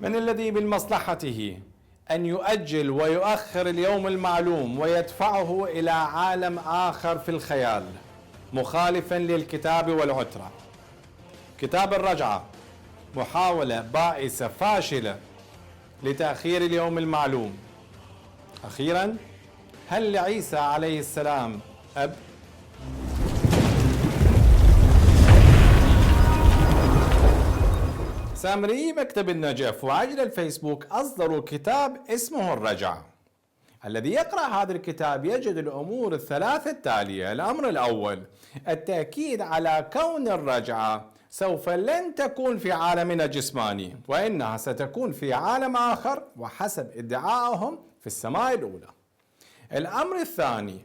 من الذي من مصلحته أن يؤجل ويؤخر اليوم المعلوم ويدفعه إلى عالم آخر في الخيال مخالفا للكتاب والعترة؟ كتاب الرجعة محاولة بائسة فاشلة لتأخير اليوم المعلوم. أخيرا، هل لعيسى عليه السلام أب؟ سامري مكتب النجف وعجل الفيسبوك أصدروا كتاب اسمه الرجعة. الذي يقرأ هذا الكتاب يجد الأمور الثلاثة التالية. الأمر الأول، التأكيد على كون الرجعة سوف لن تكون في عالمنا الجسماني، وإنها ستكون في عالم آخر وحسب ادعائهم في السماء الأولى. الأمر الثاني،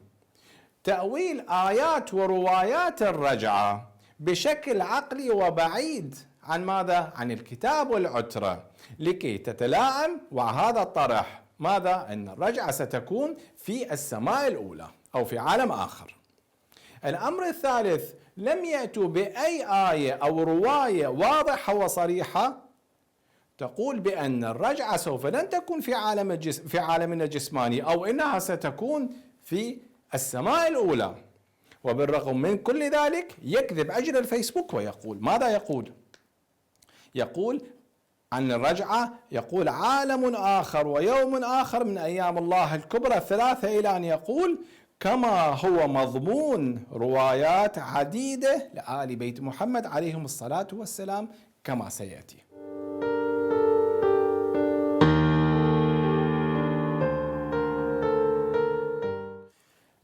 تأويل آيات وروايات الرجعة بشكل عقلي وبعيد عن ماذا؟ عن الكتاب والعترة، لكي تتلائم مع هذا الطرح. ماذا؟ أن الرجعة ستكون في السماء الأولى أو في عالم آخر. الأمر الثالث، لم يأتوا بأي آية أو رواية واضحة وصريحة تقول بأن الرجعة سوف لن تكون في عالمنا الجسماني، أو إنها ستكون في السماء الأولى. وبالرغم من كل ذلك يكذب عجل الفيسبوك ويقول ماذا يقول؟ يقول عن الرجعة، يقول عالم آخر ويوم آخر من أيام الله الكبرى الثلاثة، إلى أن يقول كما هو مضمون روايات عديدة لآل بيت محمد عليهم الصلاة والسلام كما سيأتي.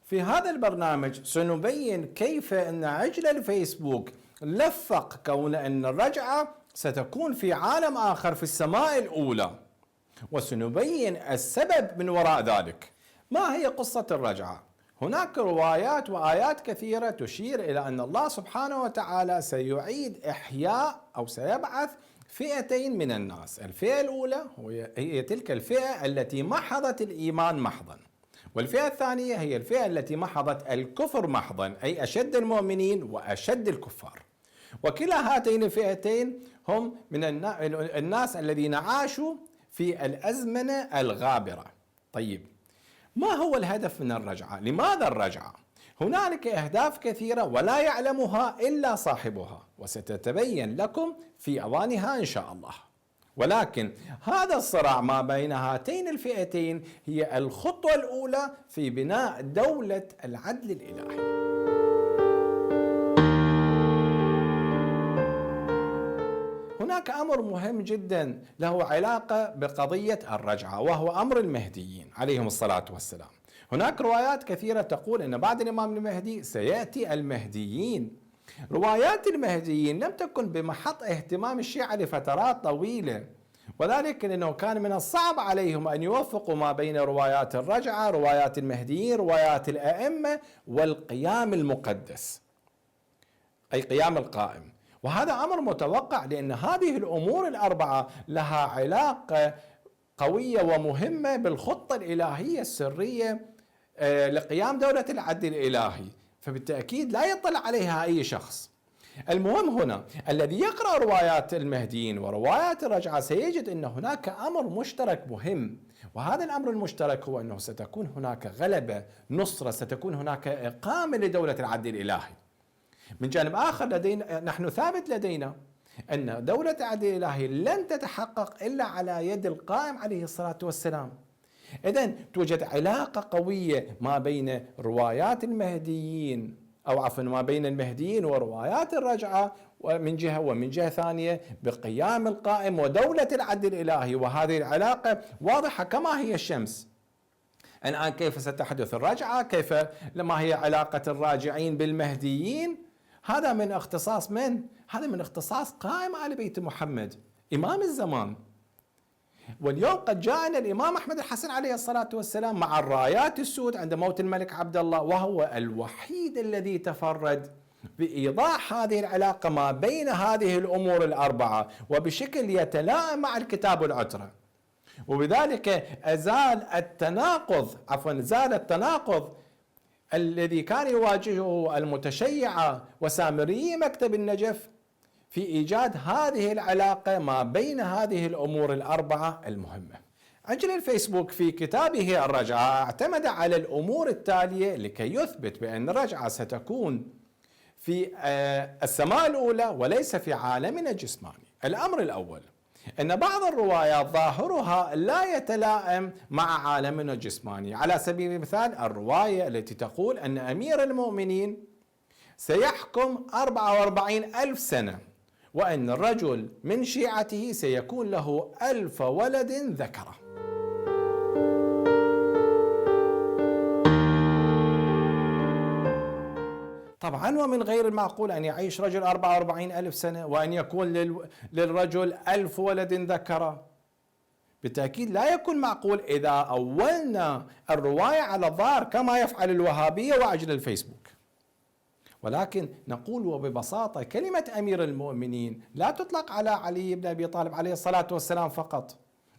في هذا البرنامج سنبين كيف أن عجل الفيسبوك لفق كون أن الرجعة ستكون في عالم آخر في السماء الأولى، وسنبين السبب من وراء ذلك. ما هي قصة الرجعة؟ هناك روايات وآيات كثيرة تشير إلى أن الله سبحانه وتعالى سيعيد إحياء أو سيبعث فئتين من الناس. الفئة الأولى هي تلك الفئة التي محضت الإيمان محضا، والفئة الثانية هي الفئة التي محضت الكفر محضا، أي أشد المؤمنين وأشد الكفار. وكلا هاتين الفئتين هم من الناس الذين عاشوا في الأزمنة الغابرة. طيب، ما هو الهدف من الرجعة؟ لماذا الرجعة؟ هنالك أهداف كثيرة ولا يعلمها إلا صاحبها، وستتبين لكم في أوانها إن شاء الله. ولكن هذا الصراع ما بين هاتين الفئتين هي الخطوة الأولى في بناء دولة العدل الإلهي. هناك أمر مهم جدا له علاقة بقضية الرجعة، وهو أمر المهديين عليهم الصلاة والسلام. هناك روايات كثيرة تقول أن بعد الإمام المهدي سيأتي المهديين. روايات المهديين لم تكن بمحط اهتمام الشيعة لفترات طويلة، وذلك لأنه كان من الصعب عليهم أن يوفقوا ما بين روايات الرجعة، روايات المهديين، روايات الأئمة، والقيام المقدس، أي قيام القائم. وهذا أمر متوقع، لأن هذه الأمور الأربعة لها علاقة قوية ومهمة بالخطة الإلهية السرية لقيام دولة العدل الإلهي، فبالتأكيد لا يطلع عليها أي شخص. المهم هنا الذي يقرأ روايات المهديين وروايات الرجعة سيجد أن هناك أمر مشترك مهم، وهذا الأمر المشترك هو أنه ستكون هناك غلبة، نصرة، ستكون هناك إقامة لدولة العدل الإلهي. من جانب آخر لدينا نحن ثابت لدينا أن دولة العدل الإلهي لن تتحقق إلا على يد القائم عليه الصلاة والسلام. إذن توجد علاقة قوية ما بين روايات المهديين، أو عفوا ما بين المهديين وروايات الرجعة من جهة، ومن جهة ثانية بقيام القائم ودولة العدل الإلهي. وهذه العلاقة واضحة كما هي الشمس. الآن كيف ستحدث الرجعة؟ كيف ما هي علاقة الراجعين بالمهديين؟ هذا من اختصاص من؟ هذا من اختصاص قائم آل بيت محمد إمام الزمان. واليوم قد جاءنا الإمام أحمد الحسن عليه الصلاة والسلام مع الرايات السود عند موت الملك عبد الله، وهو الوحيد الذي تفرد بإيضاح هذه العلاقة ما بين هذه الأمور الأربعة وبشكل يتلائم مع الكتاب والعترة. وبذلك زال التناقض الذي كان يواجهه المتشيعة وسامري مكتب النجف في إيجاد هذه العلاقة ما بين هذه الأمور الأربعة المهمة. أجل الفيسبوك في كتابه الرجعة اعتمد على الأمور التالية لكي يثبت بأن الرجعة ستكون في السماء الأولى وليس في عالمنا الجسماني. الأمر الأول، أن بعض الروايات ظاهرها لا يتلائم مع عالمنا الجسماني. على سبيل المثال الرواية التي تقول أن أمير المؤمنين سيحكم 44 ألف سنة، وأن الرجل من شيعته سيكون له 1000 ولد ذكره. طبعا ومن غير المعقول أن يعيش رجل 44 ألف سنة وأن يكون للرجل 1000 ولد ذكره. بالتأكيد لا يكون معقول إذا أولنا الرواية على الظاهر كما يفعل الوهابية وأجل الفيسبوك. ولكن نقول وببساطة كلمة أمير المؤمنين لا تطلق على علي بن أبي طالب عليه الصلاة والسلام فقط،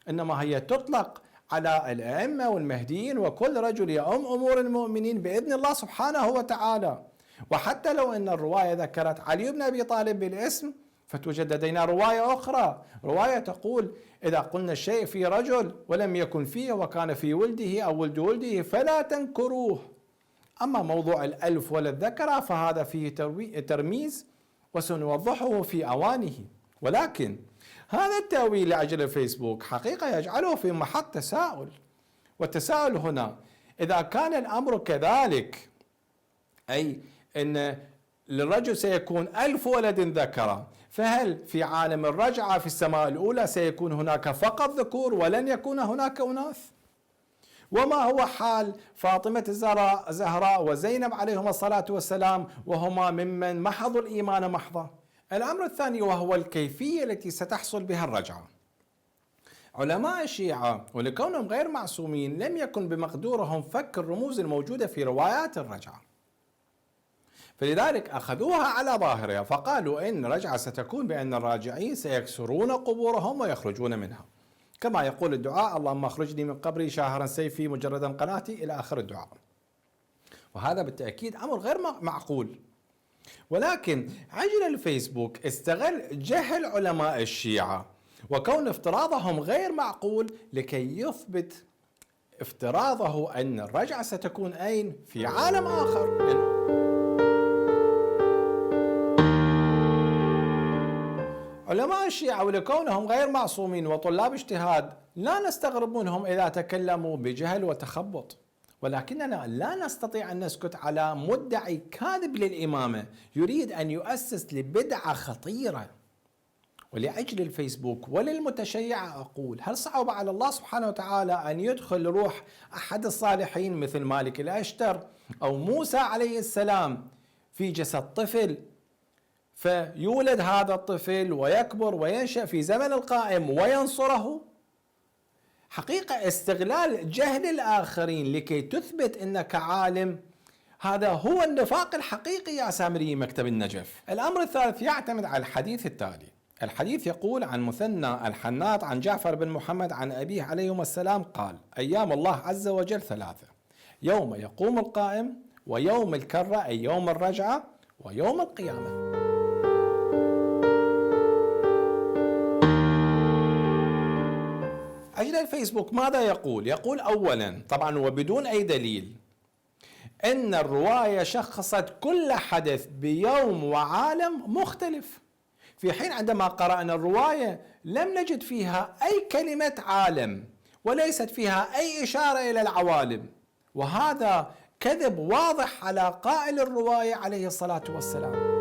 إنما هي تطلق على الأئمة والمهديين وكل رجل يؤم أمور المؤمنين بإذن الله سبحانه وتعالى. وحتى لو أن الرواية ذكرت علي بن أبي طالب بالاسم، فتوجد لدينا رواية أخرى، رواية تقول إذا قلنا الشيء في رجل ولم يكن فيه وكان في ولده أو ولد ولده فلا تنكروه. أما موضوع 1000 ولد ذكر فهذا فيه ترميز وسنوضحه في أوانه. ولكن هذا التأويل لأجل الفيسبوك حقيقة يجعله في محط تساؤل، والتساؤل هنا إذا كان الأمر كذلك، أي أن للرجل سيكون 1000 ولد ذكر، فهل في عالم الرجعة في السماء الأولى سيكون هناك فقط ذكور ولن يكون هناك أناث؟ وما هو حال فاطمة الزهراء وزينب عليهما الصلاة والسلام وهما ممن محضوا الإيمان محضة؟ الأمر الثاني وهو الكيفية التي ستحصل بها الرجعة. علماء الشيعة ولكونهم غير معصومين لم يكن بمقدورهم فك الرموز الموجودة في روايات الرجعة، فلذلك أخذوها على ظاهرها فقالوا إن الرجعة ستكون بأن الراجعين سيكسرون قبورهم ويخرجون منها، كما يقول الدعاء اللهم اخرجني من قبري شاهرا سيفي مجردا قناتي إلى آخر الدعاء. وهذا بالتأكيد أمر غير معقول. ولكن عجل الفيسبوك استغل جهل علماء الشيعة وكون افتراضهم غير معقول لكي يثبت افتراضه أن الرجعة ستكون أين؟ في عالم آخر. علماء الشيعة ولكونهم غير معصومين وطلاب اجتهاد لا نستغرب منهم إذا تكلموا بجهل وتخبط، ولكننا لا نستطيع أن نسكت على مدعي كاذب للإمامة يريد أن يؤسس لبدعة خطيرة. ولأجل الفيسبوك وللمتشيع أقول هل صعب على الله سبحانه وتعالى أن يدخل روح أحد الصالحين مثل مالك الأشتر أو موسى عليه السلام في جسد طفل، فيولد هذا الطفل ويكبر وينشأ في زمن القائم وينصره؟ حقيقة استغلال جهل الآخرين لكي تثبت أنك عالم، هذا هو النفاق الحقيقي يا سامري مكتب النجف. الأمر الثالث يعتمد على الحديث التالي. الحديث يقول عن مثنى الحناط عن جعفر بن محمد عن أبيه عليهما السلام قال أيام الله عز وجل 3: يوم يقوم القائم، ويوم الكرة أي يوم الرجعة، ويوم القيامة. أجل الفيسبوك ماذا يقول؟ يقول أولا طبعا وبدون أي دليل أن الرواية شخصت كل حدث بيوم وعالم مختلف، في حين عندما قرأنا الرواية لم نجد فيها أي كلمة عالم وليست فيها أي إشارة إلى العوالم، وهذا كذب واضح على قائل الرواية عليه الصلاة والسلام.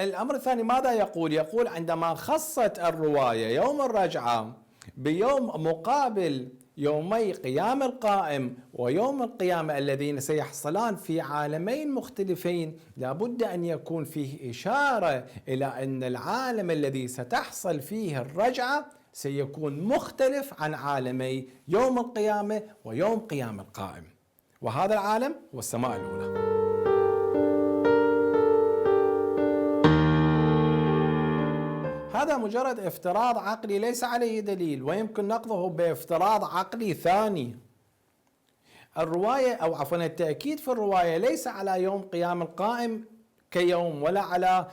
الأمر الثاني ماذا يقول؟ يقول عندما خصت الرواية يوم الرجعة بيوم مقابل يومي قيام القائم ويوم القيامة الذين سيحصلان في عالمين مختلفين، لابد أن يكون فيه إشارة إلى أن العالم الذي ستحصل فيه الرجعة سيكون مختلف عن عالمي يوم القيامة ويوم قيام القائم، وهذا العالم هو السماء الأولى. هذا مجرد افتراض عقلي ليس عليه دليل، ويمكن نقضه بافتراض عقلي ثاني. الرواية أو عفوا التأكيد في الرواية ليس على يوم قيام القائم كيوم، ولا على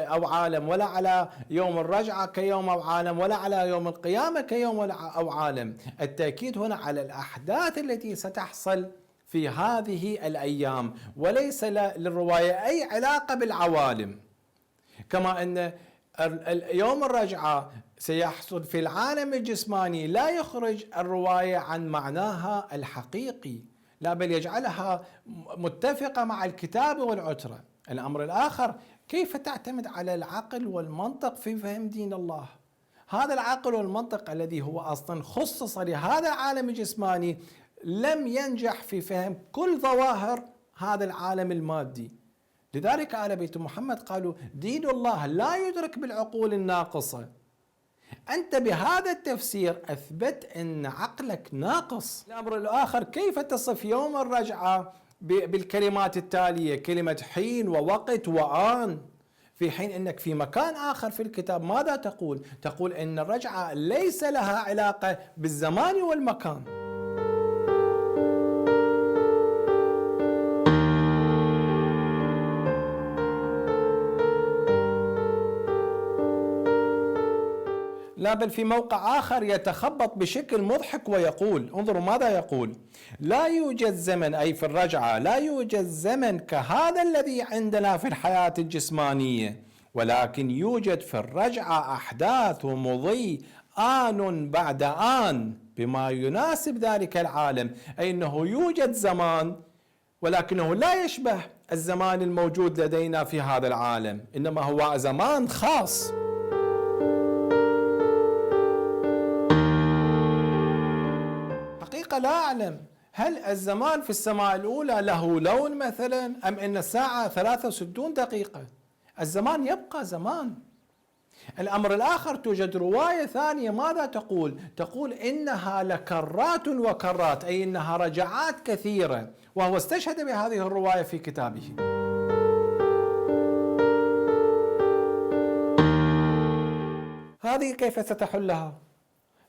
أو عالم، ولا على يوم الرجعة كيوم أو عالم، ولا على يوم القيامة كيوم أو عالم. التأكيد هنا على الأحداث التي ستحصل في هذه الأيام، وليس للرواية أي علاقة بالعوالم. كما أن يوم الرجعة سيحصل في العالم الجسماني، لا يخرج الرواية عن معناها الحقيقي، لا بل يجعلها متفقة مع الكتاب والعترة. الأمر الآخر، كيف تعتمد على العقل والمنطق في فهم دين الله؟ هذا العقل والمنطق الذي هو أصلا خصص لهذا العالم الجسماني لم ينجح في فهم كل ظواهر هذا العالم المادي. لذلك آل بيت محمد قالوا دين الله لا يدرك بالعقول الناقصة. أنت بهذا التفسير أثبت أن عقلك ناقص. الأمر الآخر، كيف تصف يوم الرجعة بالكلمات التالية، كلمة حين ووقت وآن، في حين أنك في مكان آخر في الكتاب ماذا تقول؟ تقول أن الرجعة ليس لها علاقة بالزمان والمكان. لا بل في موقع آخر يتخبط بشكل مضحك ويقول، انظروا ماذا يقول: لا يوجد زمن، أي في الرجعة لا يوجد زمن كهذا الذي عندنا في الحياة الجسمانية، ولكن يوجد في الرجعة أحداث ومضي آن بعد آن بما يناسب ذلك العالم. أي أنه يوجد زمان ولكنه لا يشبه الزمان الموجود لدينا في هذا العالم، إنما هو زمان خاص. حقيقة لا أعلم هل الزمان في السماء الأولى له لون مثلا، أم أن الساعة 63 دقيقة. الزمان يبقى زمان. الأمر الآخر، توجد رواية ثانية ماذا تقول؟ تقول إنها لكرات وكرات، أي إنها رجعات كثيرة، وهو استشهد بهذه الرواية في كتابه. هذه كيف ستحلها؟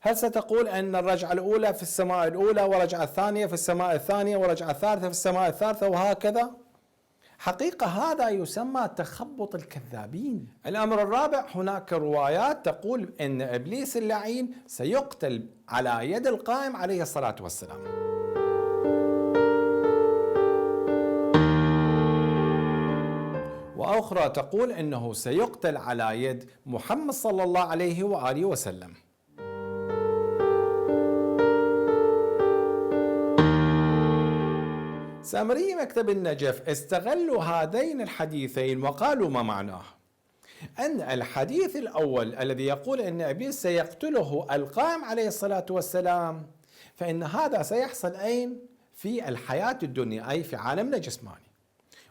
هل ستقول أن الرجعة الأولى في السماء الأولى، ورجعة الثانية في السماء الثانية، ورجعة الثالثة في السماء الثالثة، وهكذا؟ حقيقة هذا يسمى تخبط الكذابين. الأمر الرابع، هناك روايات تقول أن إبليس اللعين سيقتل على يد القائم عليه الصلاة والسلام. وأخرى تقول أنه سيقتل على يد محمد صلى الله عليه وآله وسلم. سامري مكتب النجف استغلوا هذين الحديثين وقالوا ما معناه. أن الحديث الأول الذي يقول أن إبليس سيقتله القائم عليه الصلاة والسلام، فإن هذا سيحصل أين؟ في الحياة الدنيا، أي في عالمنا الجسماني.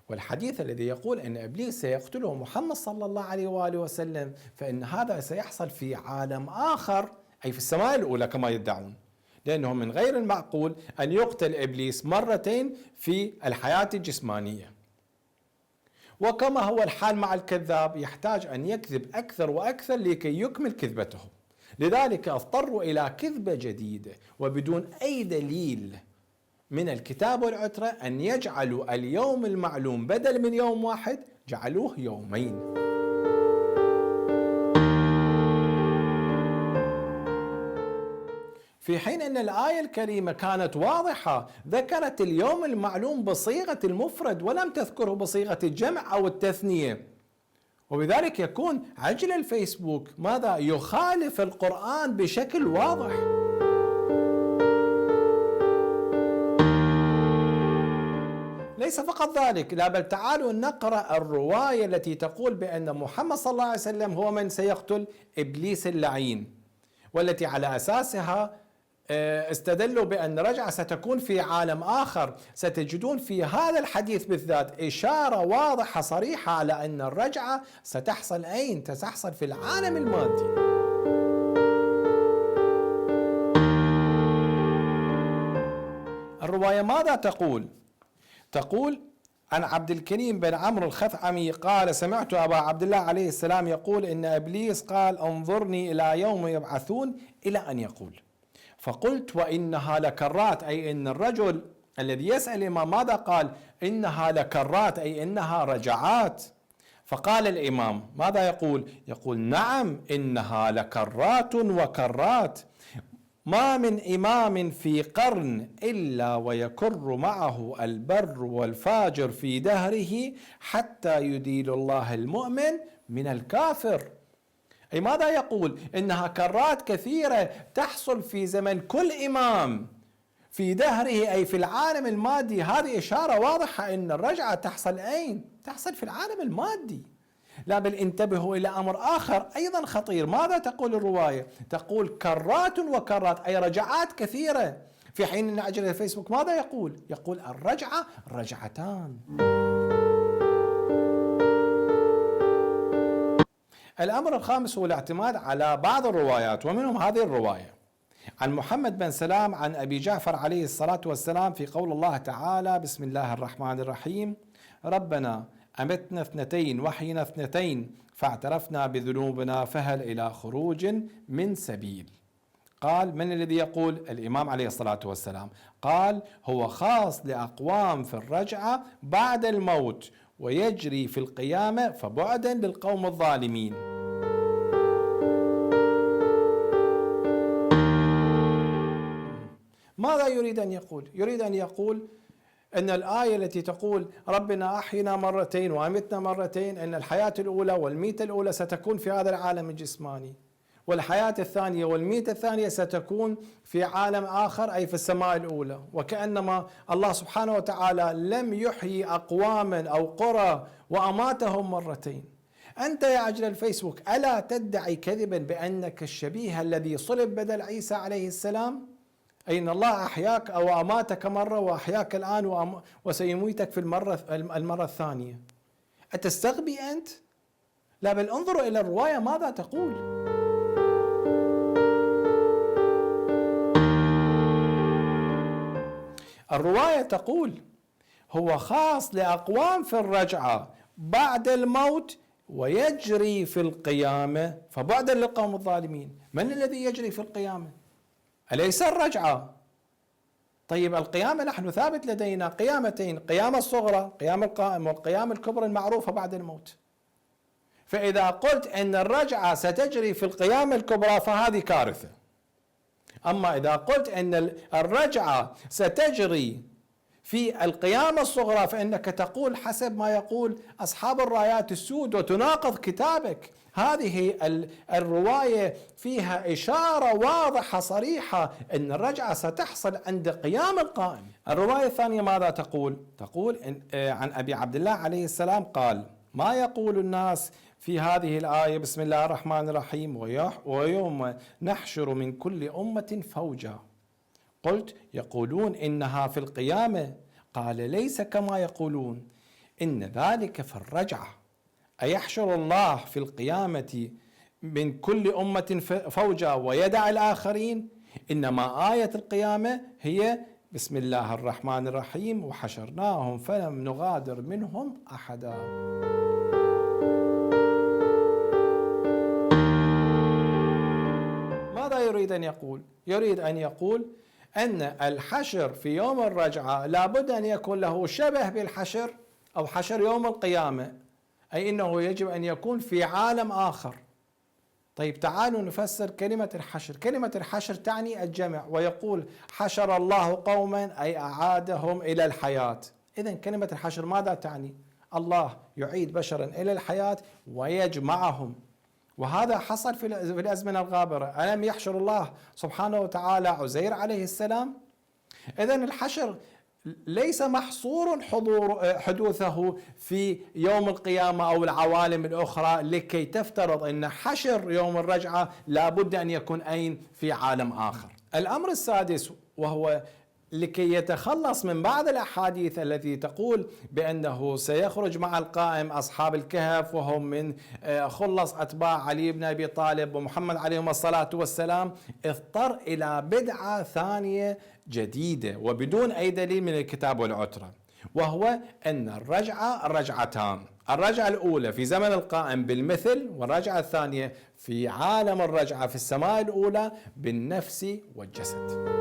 والحديث الذي يقول أن إبليس سيقتله محمد صلى الله عليه وآله وسلم، فإن هذا سيحصل في عالم آخر، أي في السماء الأولى كما يدعون، لأنه من غير المعقول أن يقتل إبليس مرتين في الحياة الجسمانية. وكما هو الحال مع الكذاب، يحتاج أن يكذب أكثر وأكثر لكي يكمل كذبته، لذلك اضطروا إلى كذبة جديدة وبدون أي دليل من الكتاب والعترة، أن يجعلوا اليوم المعلوم بدل من يوم واحد جعلوه يومين. في حين أن الآية الكريمة كانت واضحة، ذكرت اليوم المعلوم بصيغة المفرد ولم تذكره بصيغة الجمع أو التثنية، وبذلك يكون عجل الفيسبوك ماذا؟ يخالف القرآن بشكل واضح. ليس فقط ذلك، لا بل تعالوا نقرأ الرواية التي تقول بأن محمد صلى الله عليه وسلم هو من سيقتل إبليس اللعين، والتي على أساسها استدلوا بأن رجعة ستكون في عالم آخر. ستجدون في هذا الحديث بالذات إشارة واضحة صريحة على أن الرجعة ستحصل أين؟ ستحصل في العالم المادي. الرواية ماذا تقول؟ تقول عن عبد الكريم بن عمرو الخثعمي قال: سمعت أبا عبد الله عليه السلام يقول إن إبليس قال: انظرني إلى يوم يبعثون، إلى أن يقول. فقلت: وإنها لكرات، أي إن الرجل الذي يسأل الإمام ماذا قال؟ إنها لكرات، أي إنها رجعات. فقال الإمام ماذا يقول؟ يقول نعم إنها لكرات وكرات، ما من إمام في قرن إلا ويكر معه البر والفاجر في دهره حتى يديل الله المؤمن من الكافر. أي ماذا يقول؟ إنها كرات كثيرة تحصل في زمن كل إمام في دهره، أي في العالم المادي. هذه إشارة واضحة أن الرجعة تحصل أين؟ تحصل في العالم المادي. لا بل انتبهوا إلى أمر آخر أيضا خطير. ماذا تقول الرواية؟ تقول كرات وكرات، أي رجعات كثيرة، في حين أن أجل الفيسبوك ماذا يقول؟ يقول الرجعة رجعتان. الأمر الخامس هو الاعتماد على بعض الروايات، ومنهم هذه الرواية عن محمد بن سلام عن أبي جعفر عليه الصلاة والسلام في قول الله تعالى: بسم الله الرحمن الرحيم: ربنا أمتنا اثنتين وحينا اثنتين فاعترفنا بذنوبنا فهل إلى خروج من سبيل. قال: من الذي يقول؟ الإمام عليه الصلاة والسلام. قال: هو خاص لأقوام في الرجعة بعد الموت ويجري في القيامة فبعدا للقوم الظالمين. ماذا يريد أن يقول؟ يريد أن يقول أن الآية التي تقول ربنا أحينا مرتين وأمتنا مرتين، أن الحياة الأولى والميتة الأولى ستكون في هذا العالم الجسماني، والحياة الثانية والميتة الثانية ستكون في عالم آخر، أي في السماء الأولى. وكأنما الله سبحانه وتعالى لم يحيي أقواما أو قرى وأماتهم مرتين. أنت يا عجل الفيسبوك ألا تدعي كذبا بأنك الشبيه الذي صلب بدل عيسى عليه السلام؟ أي أن الله أحياك أو أماتك مرة وأحياك الآن وسيميتك في المرة الثانية. أتستغبي أنت؟ لا بل انظروا إلى الرواية ماذا تقول. الرواية تقول هو خاص لأقوام في الرجعة بعد الموت ويجري في القيامة فبعدا للقوم الظالمين. من الذي يجري في القيامة؟ أليس الرجعة؟ طيب القيامة نحن ثابت لدينا قيامتين: قيامة الصغرى قيام القائم، والقيامة الكبرى المعروفة بعد الموت. فإذا قلت أن الرجعة ستجري في القيامة الكبرى فهذه كارثة. أما إذا قلت أن الرجعة ستجري في القيامة الصغرى فإنك تقول حسب ما يقول أصحاب الرايات السود وتناقض كتابك. هذه الرواية فيها إشارة واضحة صريحة أن الرجعة ستحصل عند قيام القائم. الرواية الثانية ماذا تقول؟ تقول عن أبي عبد الله عليه السلام قال: ما يقول الناس في هذه الآية بسم الله الرحمن الرحيم ويوم نحشر من كل أمة فوجا؟ قلت: يقولون إنها في القيامة. قال: ليس كما يقولون، إن ذلك في الرجعة. أيحشر الله في القيامة من كل أمة فوجا ويدع الآخرين؟ إنما آية القيامة هي بسم الله الرحمن الرحيم وحشرناهم فلم نغادر منهم أحدا. ماذا يريد أن يقول؟ يريد أن يقول أن الحشر في يوم الرجعة لابد أن يكون له شبه بالحشر أو حشر يوم القيامة، أي أنه يجب أن يكون في عالم آخر. طيب تعالوا نفسر كلمة الحشر. كلمة الحشر تعني الجمع، ويقول حشر الله قوما أي أعادهم إلى الحياة. إذن كلمة الحشر ماذا تعني؟ الله يعيد بشرا إلى الحياة ويجمعهم، وهذا حصل في الأزمنة الغابرة. ألم يحشر الله سبحانه وتعالى عزير عليه السلام؟ إذن الحشر ليس محصور حدوثه في يوم القيامة أو العوالم الأخرى لكي تفترض أن حشر يوم الرجعة لابد أن يكون أين؟ في عالم آخر. الأمر السادس وهو لكي يتخلص من بعض الأحاديث التي تقول بأنه سيخرج مع القائم أصحاب الكهف وهم من خلص أتباع علي بن أبي طالب ومحمد عليهم الصلاة والسلام، اضطر إلى بدعة ثانية جديدة وبدون أي دليل من الكتاب والعترة، وهو أن الرجعة رجعتان: الرجعة الأولى في زمن القائم بالمثل، والرجعة الثانية في عالم الرجعة في السماء الأولى بالنفس والجسد.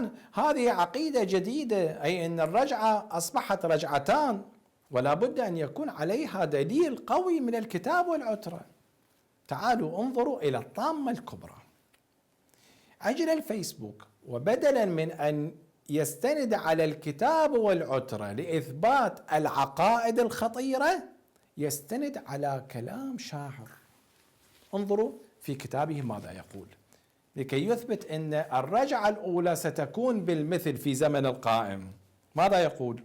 طبعا هذه عقيدة جديدة، أي أن الرجعة أصبحت رجعتان، ولا بد أن يكون عليها دليل قوي من الكتاب والعترة. تعالوا انظروا إلى الطامة الكبرى. عجل الفيسبوك، وبدلا من أن يستند على الكتاب والعترة لإثبات العقائد الخطيرة، يستند على كلام شاعر. انظروا في كتابه ماذا يقول لكي يثبت أن الرجعة الأولى ستكون بالمثل في زمن القائم. ماذا يقول؟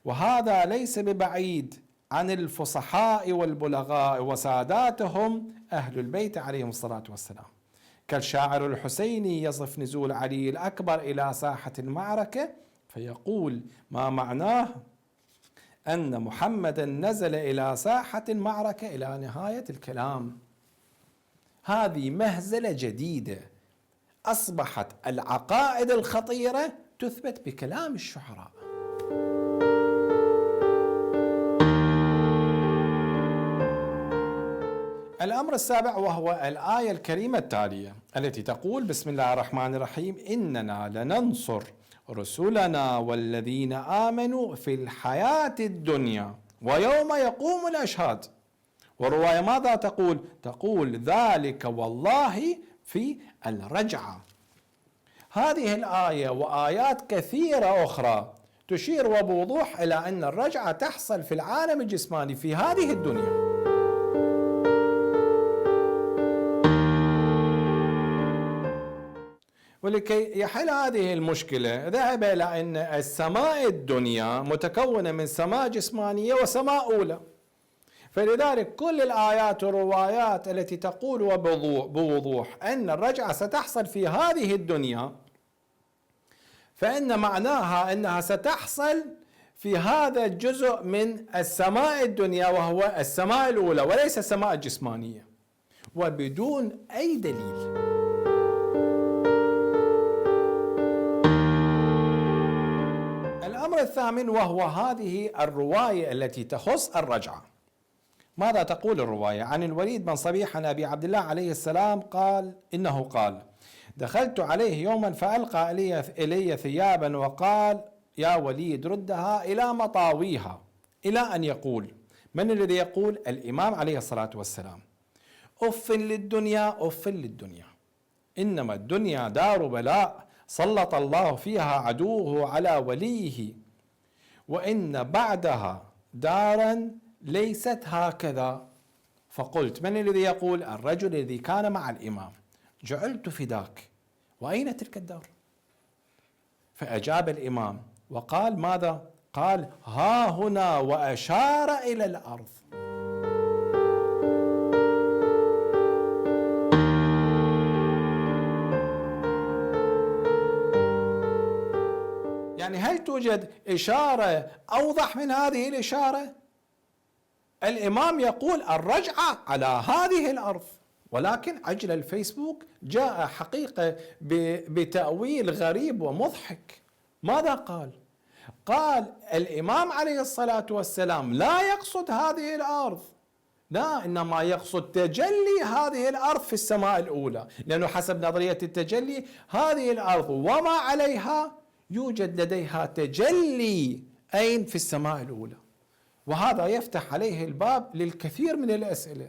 وهذا ليس ببعيد عن الفصحاء والبلغاء وساداتهم أهل البيت عليهم الصلاة والسلام، كالشاعر الحسيني يصف نزول علي الأكبر إلى ساحة المعركة فيقول: ما معناه أن محمدا نزل إلى ساحة المعركة إلى نهاية الكلام. هذه مهزلة جديدة، أصبحت العقائد الخطيرة تثبت بكلام الشعراء. الأمر السابع وهو الآية الكريمة التالية التي تقول: بسم الله الرحمن الرحيم: إننا لننصر رسلنا والذين آمنوا في الحياة الدنيا ويوم يقوم الأشهاد. والرواية ماذا تقول؟ تقول: ذلك والله في الرجعة. هذه الآية وآيات كثيرة أخرى تشير وبوضوح إلى أن الرجعة تحصل في العالم الجسماني في هذه الدنيا. ولكي يحل هذه المشكلة ذهب إلى أن السماء الدنيا متكونة من سماء جسمانية وسماء أولى، فلذلك كل الآيات والروايات التي تقول بوضوح أن الرجعة ستحصل في هذه الدنيا، فإن معناها أنها ستحصل في هذا الجزء من السماء الدنيا وهو السماء الأولى وليس السماء الجسمانية، وبدون أي دليل. الأمر الثامن وهو هذه الرواية التي تخص الرجعة. ماذا تقول الرواية؟ عن الوليد بن صبيح عن أبي عبد الله عليه السلام قال إنه قال: دخلت عليه يوما فألقى إلي ثيابا وقال: يا وليد ردها إلى مطاويها، إلى أن يقول. من الذي يقول؟ الإمام عليه الصلاة والسلام: أف للدنيا أف للدنيا، إنما الدنيا دار بلاء سلط الله فيها عدوه على وليه، وإن بعدها دارا ليست هكذا. فقلت: من الذي يقول؟ الرجل الذي كان مع الإمام. جعلت فداك، وأين تلك الدار؟ فأجاب الإمام وقال: ماذا؟ قال: ها هنا، وأشار إلى الأرض. يعني هل توجد إشارة أوضح من هذه الإشارة؟ الإمام يقول الرجعة على هذه الأرض، ولكن عجل الفيسبوك جاء حقيقة بتأويل غريب ومضحك. ماذا قال؟ قال الإمام عليه الصلاة والسلام لا يقصد هذه الأرض، لا، إنما يقصد تجلي هذه الأرض في السماء الأولى، لأنه حسب نظرية التجلي هذه الأرض وما عليها يوجد لديها تجلي أين؟ في السماء الأولى. وهذا يفتح عليه الباب للكثير من الأسئلة،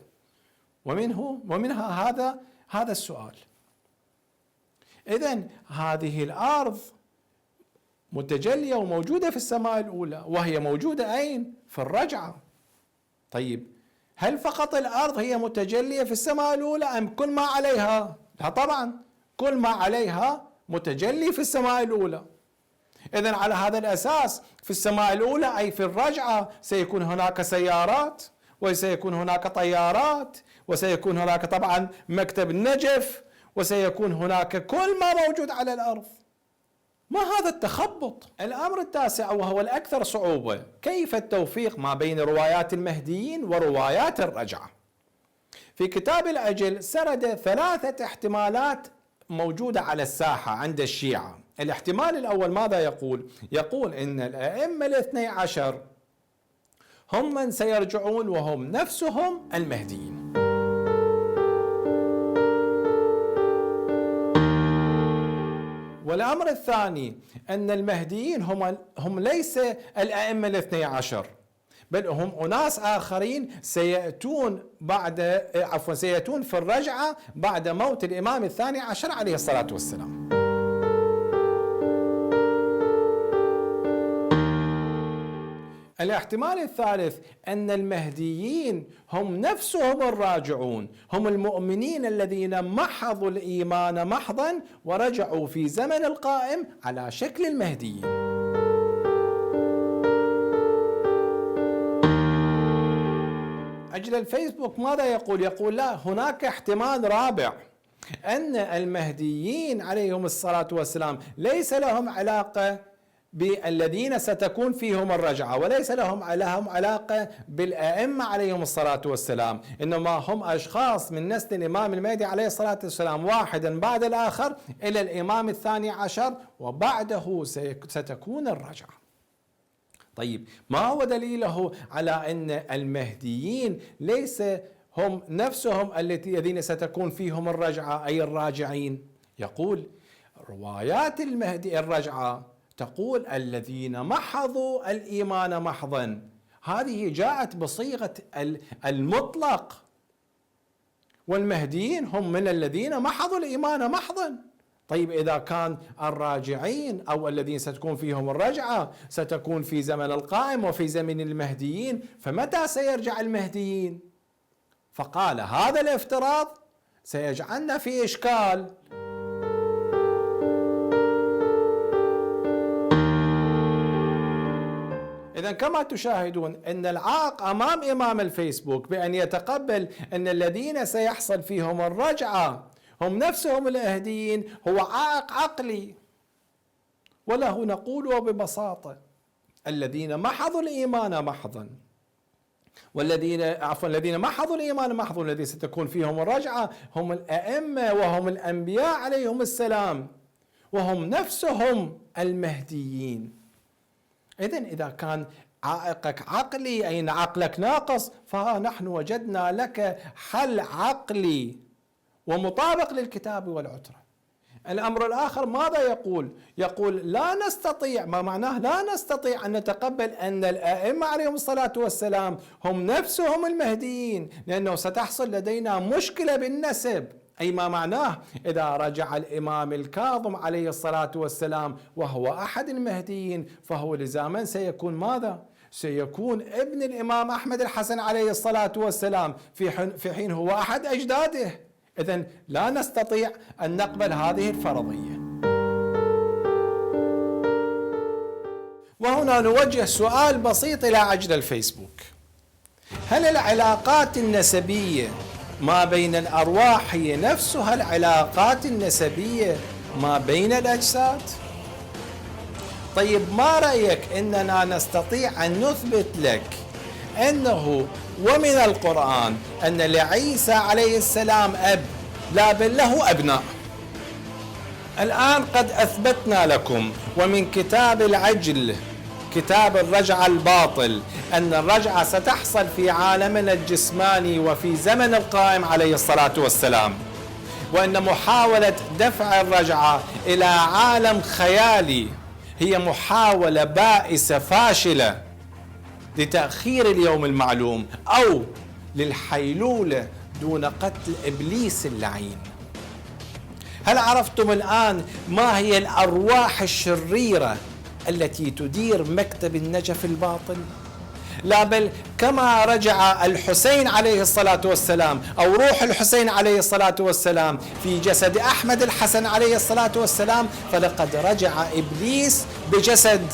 ومنها هذا السؤال: إذن هذه الأرض متجلية وموجودة في السماء الأولى، وهي موجودة أين؟ في الرجعة. طيب هل فقط الأرض هي متجلية في السماء الأولى أم كل ما عليها؟ لا طبعا، كل ما عليها متجلي في السماء الأولى. إذن على هذا الأساس في السماء الأولى أي في الرجعة سيكون هناك سيارات، وسيكون هناك طيارات، وسيكون هناك طبعا مكتب النجف، وسيكون هناك كل ما موجود على الأرض. ما هذا التخبط؟ الأمر التاسع وهو الأكثر صعوبة: كيف التوفيق ما بين روايات المهديين وروايات الرجعة؟ في كتاب العجل سرد 3 احتمالات موجودة على الساحة عند الشيعة. الاحتمال الأول ماذا يقول؟ يقول إن الأئمة ال12 هم من سيرجعون وهم نفسهم المهديين. والأمر الثاني أن المهديين هم ليس الأئمة الاثني عشر، بل هم أناس آخرين سيأتون في الرجعة بعد موت الإمام الثاني عشر عليه الصلاة والسلام. الاحتمال الثالث أن المهديين هم نفسهم الراجعون، هم المؤمنين الذين محضوا الإيمان محضا ورجعوا في زمن القائم على شكل المهديين. أجل الفيسبوك ماذا يقول؟ يقول لا، هناك احتمال رابع، أن المهديين عليهم الصلاة والسلام ليس لهم علاقة بالذين ستكون فيهم الرجعة، وليس لهم علاقة بالأئمة عليهم الصلاة والسلام، إنما هم أشخاص من نسل الإمام المهدي عليه الصلاة والسلام واحدا بعد الآخر إلى الإمام الثاني عشر، وبعده ستكون الرجعة. طيب ما هو دليله على أن المهديين ليس هم نفسهم الذين ستكون فيهم الرجعة أي الراجعين؟ يقول روايات المهدي الرجعة تقول الذين محضوا الإيمان محضا، هذه جاءت بصيغة المطلق، والمهديين هم من الذين محضوا الإيمان محضا. طيب إذا كان الراجعين أو الذين ستكون فيهم الرجعة ستكون في زمن القائم وفي زمن المهديين، فمتى سيرجع المهديين؟ فقال هذا الافتراض سيجعلنا في إشكال. إذا كما تشاهدون أن العائق أمام إمام الفيسبوك بأن يتقبل أن الذين سيحصل فيهم الرجعة هم نفسهم المهديين هو عائق عقلي، وله نقول ببساطة الذين محضوا الإيمان محضا الذين محضوا الإيمان محضا الذين ستكون فيهم الرجعة هم الأئمة وهم الأنبياء عليهم السلام، وهم نفسهم المهديين. إذن إذا كان عائقك عقلي أي أن عقلك ناقص، فها نحن وجدنا لك حل عقلي ومطابق للكتاب والعترة. الأمر الآخر ماذا يقول؟ يقول لا نستطيع، ما معناه لا نستطيع أن نتقبل أن الآئمة عليهم الصلاة والسلام هم نفسهم المهديين، لأنه ستحصل لدينا مشكلة بالنسب، أي ما معناه إذا رجع الإمام الكاظم عليه الصلاة والسلام وهو أحد المهديين فهو لزاما سيكون ماذا؟ سيكون ابن الإمام أحمد الحسن عليه الصلاة والسلام في حين هو أحد أجداده. إذن لا نستطيع أن نقبل هذه الفرضية. وهنا نوجه سؤال بسيط إلى عجل الفيسبوك: هل العلاقات النسبية ما بين الأرواح هي نفسها العلاقات النسبية ما بين الأجساد؟ طيب ما رأيك أننا نستطيع أن نثبت لك أنه ومن القرآن أن لعيسى عليه السلام أب، لا بل له أبناء؟ الآن قد أثبتنا لكم ومن كتاب العجل كتاب الرجعة الباطل أن الرجعة ستحصل في عالمنا الجسماني وفي زمن القائم عليه الصلاة والسلام، وأن محاولة دفع الرجعة إلى عالم خيالي هي محاولة بائسة فاشلة لتأخير اليوم المعلوم أو للحيلولة دون قتل إبليس اللعين. هل عرفتم الآن ما هي الأرواح الشريرة التي تدير مكتب النجف الباطل؟ لا بل كما رجع الحسين عليه الصلاة والسلام أو روح الحسين عليه الصلاة والسلام في جسد أحمد الحسن عليه الصلاة والسلام، فلقد رجع إبليس بجسد